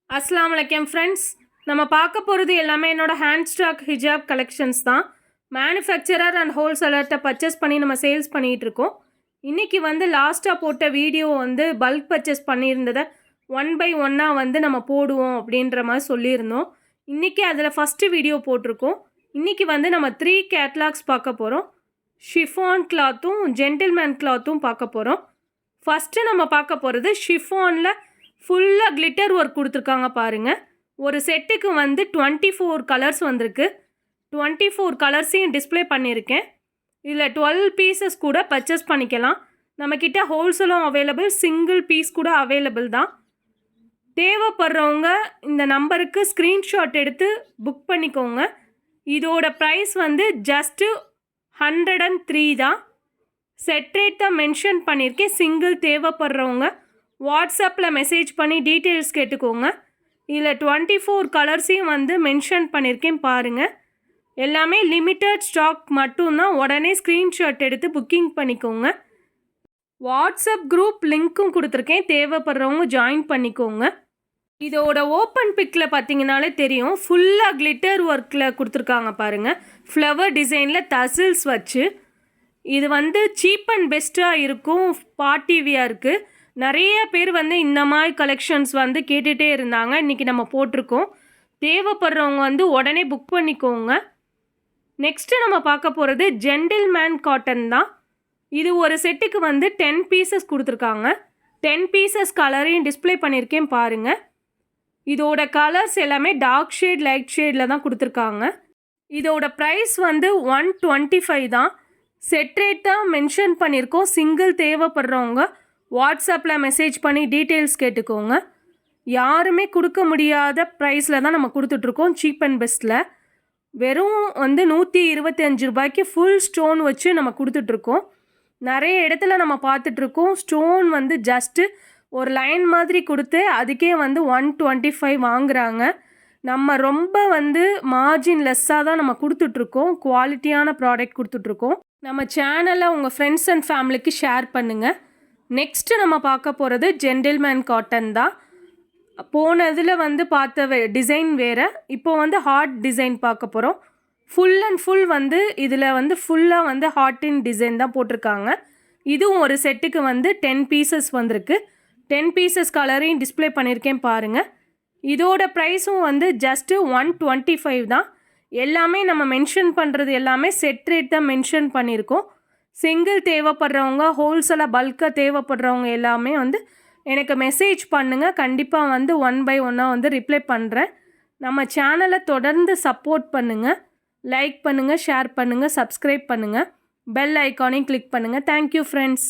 அஸ்ஸலாமு அலைக்கும் ஃப்ரெண்ட்ஸ். நம்ம பார்க்க போகிறது எல்லாமே என்னோடய ஹேண்ட் ஸ்டாக் ஹிஜாப் கலெக்ஷன்ஸ் தான். மேனுஃபேக்சரர் அண்ட் ஹோல்சேலர்கிட்ட பர்ச்சேஸ் பண்ணி நம்ம சேல்ஸ் பண்ணிகிட்ருக்கோம். இன்றைக்கி லாஸ்ட்டாக போட்ட வீடியோ பல்க் பர்ச்சேஸ் பண்ணியிருந்ததை ஒன் பை ஒன்னாக நம்ம போடுவோம் அப்படின்ற மாதிரி சொல்லியிருந்தோம். இன்றைக்கி அதில் ஃபஸ்ட்டு வீடியோ போட்டிருக்கோம். இன்றைக்கி நம்ம 3 கேட்லாக்ஸ் பார்க்க போகிறோம். ஷிஃபான் கிளாத்தும் ஜென்டில்மேன் கிளாத்தும் பார்க்க போகிறோம். ஃபஸ்ட்டு நம்ம பார்க்க போகிறது ஷிஃபானில் ஃபுல்லாக கிளிட்டர் ஒர்க் கொடுத்துருக்காங்க பாருங்கள். ஒரு செட்டுக்கு 24 கலர்ஸ் வந்திருக்கு. 24 கலர்ஸையும் டிஸ்பிளே பண்ணியிருக்கேன். இதில் 12 பீசஸ் கூட பர்ச்சேஸ் பண்ணிக்கலாம். நம்மக்கிட்ட ஹோல்சேலும் அவைலபிள், சிங்கிள் பீஸ் கூட அவைலபிள் தான். தேவைப்படுறவங்க இந்த நம்பருக்கு ஸ்க்ரீன்ஷாட் எடுத்து புக் பண்ணிக்கோங்க. இதோட ப்ரைஸ் ஜஸ்ட்டு 103 தான். செட் ரேட் தான் மென்ஷன் பண்ணியிருக்கேன். சிங்கிள் தேவைப்படுறவங்க வாட்ஸ்அப்பில் மெசேஜ் பண்ணி டீட்டெயில்ஸ் கேட்டுக்கோங்க. இதில் 24 கலர்ஸையும் மென்ஷன் பண்ணியிருக்கேன் பாருங்கள். எல்லாமே லிமிட்டட் ஸ்டாக் மட்டும்தான். உடனே ஸ்க்ரீன்ஷாட் எடுத்து புக்கிங் பண்ணிக்கோங்க. வாட்ஸ்அப் குரூப் லிங்க்கும் கொடுத்துருக்கேன், தேவைப்படுறவங்க ஜாயின் பண்ணிக்கோங்க. இதோட ஓப்பன் பிக்கில் பார்த்தீங்கனாலே தெரியும், ஃபுல்லாக கிளிட்டர் ஒர்க்கில் கொடுத்துருக்காங்க பாருங்கள். ஃப்ளவர் டிசைனில் தசில்ஸ் வச்சு இது சீப் அண்ட் பெஸ்ட்டாக இருக்கும். பார்ட்டி வியருக்கு நிறைய பேர் இந்த மாதிரி கலெக்ஷன்ஸ் கேட்டுகிட்டே இருந்தாங்க. இன்றைக்கி நம்ம போட்டிருக்கோம். தேவைப்படுறவங்க உடனே புக் பண்ணிக்கோங்க. நெக்ஸ்ட்டு நம்ம பார்க்க போகிறது ஜென்டில்மேன் காட்டன் தான். இது ஒரு செட்டுக்கு 10 பீசஸ் கொடுத்துருக்காங்க. 10 பீசஸ் கலரையும் டிஸ்பிளே பண்ணியிருக்கேன் பாருங்கள். இதோட கலர்ஸ் எல்லாமே டார்க் ஷேட் லைட் ஷேடில் தான் கொடுத்துருக்காங்க. இதோட ப்ரைஸ் 125 தான். செட் ரேட் தான் மென்ஷன் பண்ணியிருக்கோம். சிங்கிள் தேவைப்படுறவங்க வாட்ஸ்அப்பில் மெசேஜ் பண்ணி டீட்டெயில்ஸ் கேட்டுக்கோங்க. யாருமே கொடுக்க முடியாத ப்ரைஸில் தான் நம்ம கொடுத்துட்ருக்கோம். சீப் அண்ட் பெஸ்ட்டில் வெறும் 125 ரூபாய்க்கு ஃபுல் ஸ்டோன் வச்சு நம்ம கொடுத்துட்ருக்கோம். நிறைய இடத்துல நம்ம பார்த்துட்ருக்கோம். ஸ்டோன் ஜஸ்ட்டு ஒரு லைன் மாதிரி கொடுத்து அதுக்கே 125 வாங்குகிறாங்க. நம்ம ரொம்ப மார்ஜின் லெஸ்ஸாக தான் நம்ம கொடுத்துட்ருக்கோம். குவாலிட்டியான ப்ராடக்ட் கொடுத்துட்ருக்கோம். நம்ம சேனலை உங்கள் ஃப்ரெண்ட்ஸ் அண்ட் ஃபேமிலிக்கு ஷேர் பண்ணுங்கள். நெக்ஸ்ட்டு நம்ம பார்க்க போகிறது ஜென்டில்மேன் காட்டன் தான். போனதில் பார்த்த டிசைன் வேறு. இப்போது ஹார்ட் டிசைன் பார்க்க போகிறோம். ஃபுல் அண்ட் ஃபுல் இதில் ஃபுல்லாக ஹார்ட்டின் டிசைன் தான் போட்டிருக்காங்க. இதுவும் ஒரு செட்டுக்கு 10 பீசஸ் வந்திருக்கு. 10 பீசஸ் கலரையும் டிஸ்பிளே பண்ணியிருக்கேன் பாருங்கள். இதோட ப்ரைஸும் ஜஸ்ட்டு 125 தான். எல்லாமே நம்ம மென்ஷன் பண்ணுறது எல்லாமே செட் ரேட் தான் மென்ஷன் பண்ணியிருக்கோம். சிங்கிள் தேவைப்படுறவங்க, ஹோல்சேலாக பல்காக தேவைப்படுறவங்க எல்லாமே எனக்கு மெசேஜ் பண்ணுங்கள். கண்டிப்பாக ஒன் பை ஒன்னாக ரிப்ளை பண்ணுறேன். நம்ம சேனலை தொடர்ந்து சப்போர்ட் பண்ணுங்கள். லைக் பண்ணுங்கள், ஷேர் பண்ணுங்கள், சப்ஸ்கிரைப் பண்ணுங்கள். பெல் ஐக்கானையும் கிளிக் பண்ணுங்கள். Thank you friends.